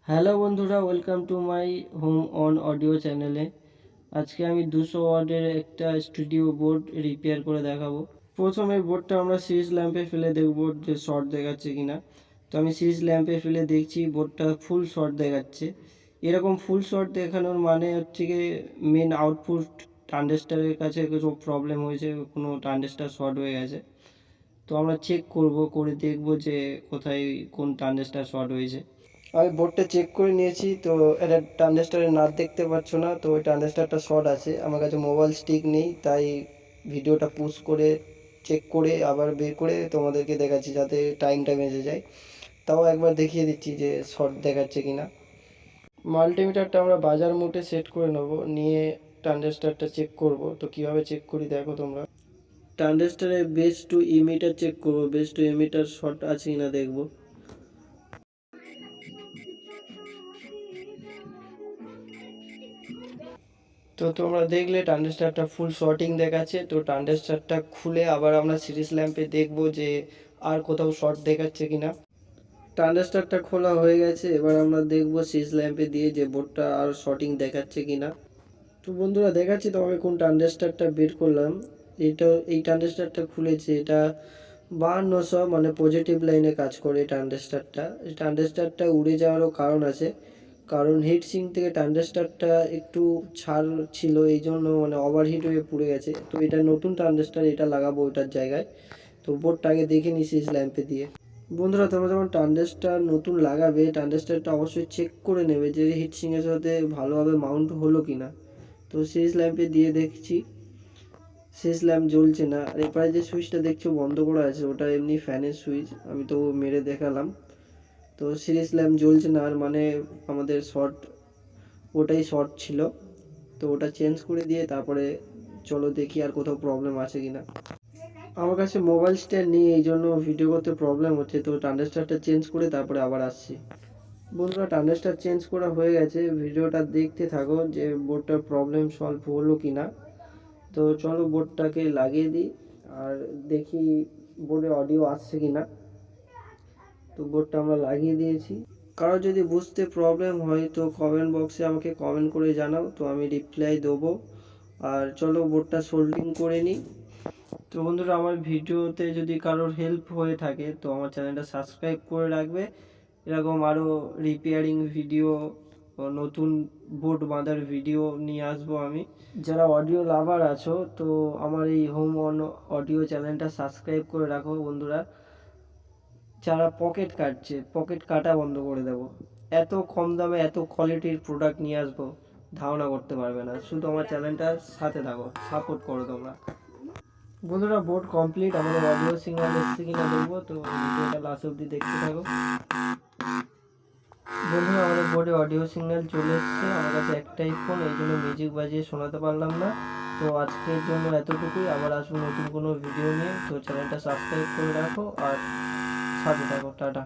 Hello বন্ধুরা, welcome to my home on audio চ্যানেলে। আজকে আমি 200 ওয়াটের একটা স্টুডিও বোর্ড রিপেয়ার করে দেখাবো। প্রথমে বোর্ডটা আমরা সিরিজ ল্যাম্পে ফেলে দেখবো যে শর্ট দেখাচ্ছে কিনা। তো আমি সিরিজ ল্যাম্পে ফেলে দেখছি বোর্ডটা ফুল শর্ট দেখাচ্ছে। এরকম ফুল শর্ট দেখানোর মানে হচ্ছে কি মেন আউটপুট ট্রানজিস্টরের কাছে কিছু প্রবলেম হয়েছে, কোনো ট্রানজিস্টর শর্ট হয়ে গেছে। তো আমরা চেক করে দেখবো যে কোথায় কোন ট্রানজিস্টর শর্ট হয়েছে। আমি বোর্ডটা চেক করে নিয়েছি, তো এটা ট্রানজিস্টরের নাট দেখতে পাচ্ছ না, তো ওই ট্রানজিস্টরটা শর্ট আছে। আমার কাছে মোবাইল স্টিক নেই, তাই ভিডিওটা পুশ করে চেক করে আবার বের করে তোমাদেরকে দেখাচ্ছি যাতে টাইমটা বেঁচে যায়। তাও একবার দেখিয়ে দিচ্ছি যে শর্ট দেখাচ্ছে কিনা। মাল্টিমিটারটা আমরা বাজার মোটে সেট করে নেব, নিয়ে ট্রানজিস্টরটা চেক করব। তো কিভাবে চেক করি দেখো তোমরা। ট্রানজিস্টরের বেস টু ইমিটার চেক করব, বেস টু ইমিটার শর্ট আছে কিনা দেখব। তো তোমরা দেখলে ট্রানজিস্টরটা ফুল শর্টিং দেখাচ্ছে। তো ট্রানজিস্টরটা খুলে আবার আমরা সিরিজ ল্যাম্পে দেখব যে আর কোথাও শর্ট দেখাচ্ছে কিনা। ট্রানজিস্টরটা খোলা হয়ে গেছে, এবার আমরা দেখব সিরিজ ল্যাম্পে দিয়ে যে বোর্ডটা আর শর্টিং দেখাচ্ছে কিনা। তো বন্ধুরা দেখাচ্ছি তোমাকে কোন ট্রানজিস্টরটা বের করলাম। এই ট্রানজিস্টরটা খুলেছে, এটা 5200 মানে পজিটিভ লাইনে কাজ করে ট্রানজিস্টরটা। এই ট্রানজিস্টরটা উড়ে যাওয়ারও কারণ আছে, কারণ হিট সিঙ্ক থেকে ট্রানজিস্টরটা একটু ছাড় ছিল, এই জন্য মানে ওভারহিট হয়ে পুড়ে গেছে। তো এটা নতুন ট্রানজিস্টর, এটা লাগাবো ওটার জায়গায়। তো বোর্ডটা আগে দেখে নিছিস ল্যাম্পে দিয়ে। বন্ধুরা তোমরা যখন ট্রানজিস্টর নতুন লাগাবে, ট্রানজিস্টরটা অবশ্যই চেক করে নেবে যে হিট সিঙ্কের সাথে ভালোভাবে মাউন্ট হলো কিনা। তো সিরিজ ল্যাম্পে দিয়ে দেখছি সিরিজ ল্যাম্প জ্বলছে না। আর এপারে যে সুইচটা দেখছো বন্ধ করা আছে, ওটা এমনি ফ্যানের সুইচ, আমি তো মেরে দেখালাম। তো সিরিজ ল্যাম্প জ্বলছে না, আর মানে আমাদের শর্ট, ওটাই শর্ট ছিল। তো ওটা চেঞ্জ করে দিয়ে তারপরে চলো দেখি আর কোথাও প্রবলেম আছে কিনা। আমার কাছে মোবাইল স্ট্যান্ড নেই, এই জন্য ভিডিও করতে প্রবলেম হচ্ছে। তো ট্রানজিস্টরটা চেঞ্জ করে তারপরে আবার আসছি। বন্ধুরা ট্রানজিস্টর চেঞ্জ করা হয়ে গেছে, ভিডিওটা দেখতে থাকো যে বোর্ডটার প্রবলেম সলভ হলো কিনা। তো চলো বোর্ডটাকে লাগিয়ে দিই আর দেখি বোর্ডে অডিও আসছে কিনা। তো বোর্ডটা আমরা লাগিয়ে দিয়েছি। কারো যদি বুঝতে প্রবলেম হয় তো কমেন্ট বক্সে আমাকে কমেন্ট করে জানাও, তো আমি রিপ্লাই দেবো। আর চলো বোর্ডটা সোল্ডিং করে নিই। তো বন্ধুরা আমার ভিডিওতে যদি কারোর হেল্প হয়ে থাকে তো আমার চ্যানেলটা সাবস্ক্রাইব করে রাখবে। এরকম আরও রিপেয়ারিং ভিডিও ও নতুন বোর্ড বাঁধার ভিডিও নিয়ে আসবো আমি। যারা অডিও লাভার আছো তো আমার এই হোম অন অডিও চ্যানেলটা সাবস্ক্রাইব করে রাখো বন্ধুরা। যারা পকেট কাটছে, পকেট কাটা বন্ধ করে দেবো। এত কম দামে এত কোয়ালিটির প্রোডাক্ট নিয়ে আসবো, ধারণা করতে পারবে না। শুধু আমার চ্যানেলটার সাথে থাকো, সাপোর্ট করো তোমরা। বন্ধুরা বোর্ড কমপ্লিট, আমাদের অডিও সিগন্যাল এসছে কিনা দেখবো। তো ভিডিওটা লাস্ট অব্দি দেখতে থাকো। বন্ধুরা আমাদের বোর্ডে অডিও সিগন্যাল চলে এসছে। আমার কাছে একটাই ফোন, এই জন্য মিউজিক বাজিয়ে শোনাতে পারলাম না। তো আজকের জন্য এতটুকুই, আবার আসবো নতুন কোনো ভিডিও নিয়ে। তো চ্যানেলটা সাবস্ক্রাইব করে রাখো আর সাথে থাকো। টাটা।